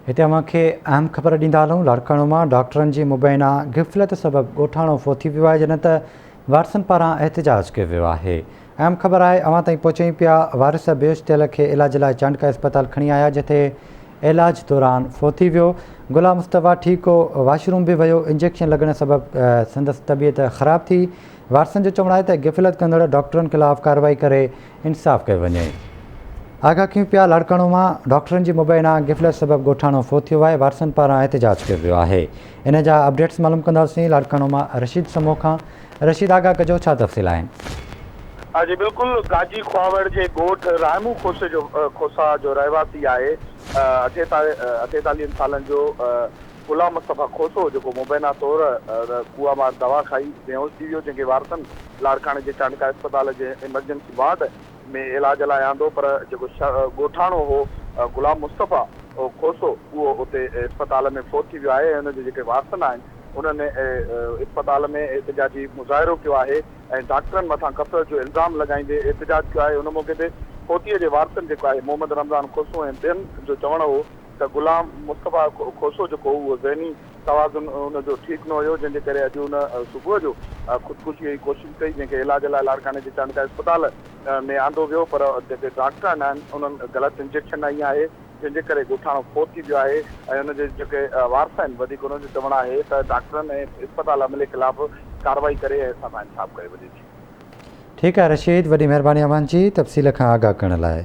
हिते अव्हांखे अहम ख़बर ॾींदा हलूं। लाड़काणो मां डॉक्टरनि जी मुबैना गिफ़लत सबबि ॻोठाणो फ़ौती वियो आहे, जन त वारसनि पारां एहतिजाज कयो वियो आहे। अहम ख़बर आहे, अव्हां ताईं पहुचई पिया। वारिस बेहोश थियल खे इलाज लाइ चांडका इस्पताल खणी आया, जिथे इलाज दौरान फ़ौती वियो। गुलाम मुस्तफ़ा ठीक हो, वॉशरूम बि वियो। इंजेक्शन लॻण सबबि संदसि तबियत ख़राब थी। वारसनि जो चवणु आहे त गिफ़लत कंदड़ डॉक्टरनि ख़िलाफ़ कार्रवाई करे इंसाफ़ कयो वञे। आगाह कयूं पिया, लाड़काणो मां डॉक्टरनि जी मुबैना गिफ़लत सबबि ॻोठाणो फ़ौत थियो आहे। वारसनि पारां एहतिजाज कयो वियो आहे। इन जा अपडेट्स मालूम कंदासीं लाड़काणो मां रशीद समो खां। रशीद, आगाह कजो, छा तफ़सील आहिनि? हाँ जी बिल्कुल, गाजी ख्वावड़ के गोठ रायमू खोसा जो रहवासी है। 48 साल जो गुलाम मुस्तफ़ा खोसो जो मुबैना तौर कुआ मार दवा खाई बेहोश थी वियो, जैसे वारसन लाड़काने के चांडका अस्पताल के इमरजेंसी वार्ड में इलाज लाइ आंदो, पर जो ॻोठाणो हो गुलाम मुस्तफ़ा खोसो वो उते अस्पताल में फ़ौत थी वियो आहे। हुनजे जेके वारसन आहिनि उन्होंने अस्पताल में एहतिजाजी मुज़ाहिरो किया है ऐं डॉक्टरनि मथां कसरत जो इल्ज़ाम लगाईंदे एहतिजाज किया है। उन मौके ते फ़ौतीअ जे वारसनि जेको आहे मोहम्मद रमज़ान खोसो ऐं ॿियनि जो चवणु हो त गुलाम मुस्तफ़ा खोसो जेको उहो ज़हनी तवाज़ुन उनजो ठीकु न हुयो, जंहिंजे करे अॼु उन सुबुह जो ख़ुदकुशीअ जी कोशिशि कई, जंहिंखे इलाज लाइ लाड़काने जे चांडका अस्पताल में आंदो वियो, पर जेके डॉक्टर आहिनि उन्हनि ग़लति इंजेक्शन हई आहे, जंहिंजे करे ॻोठाणो फ़ौत थी वियो आहे। ऐं हुनजे जेके वारस आहिनि वधीक उन्हनि जो चवणु आहे त डॉक्टरनि ऐं अस्पताल अमले ख़िलाफ़ कार्रवाई करे ऐं असां इंसाफ़ कयो वञे। ठीकु आहे रशीद, वॾी महिरबानी अव्हां जी तफ़सील खां आगाह करण लाइ।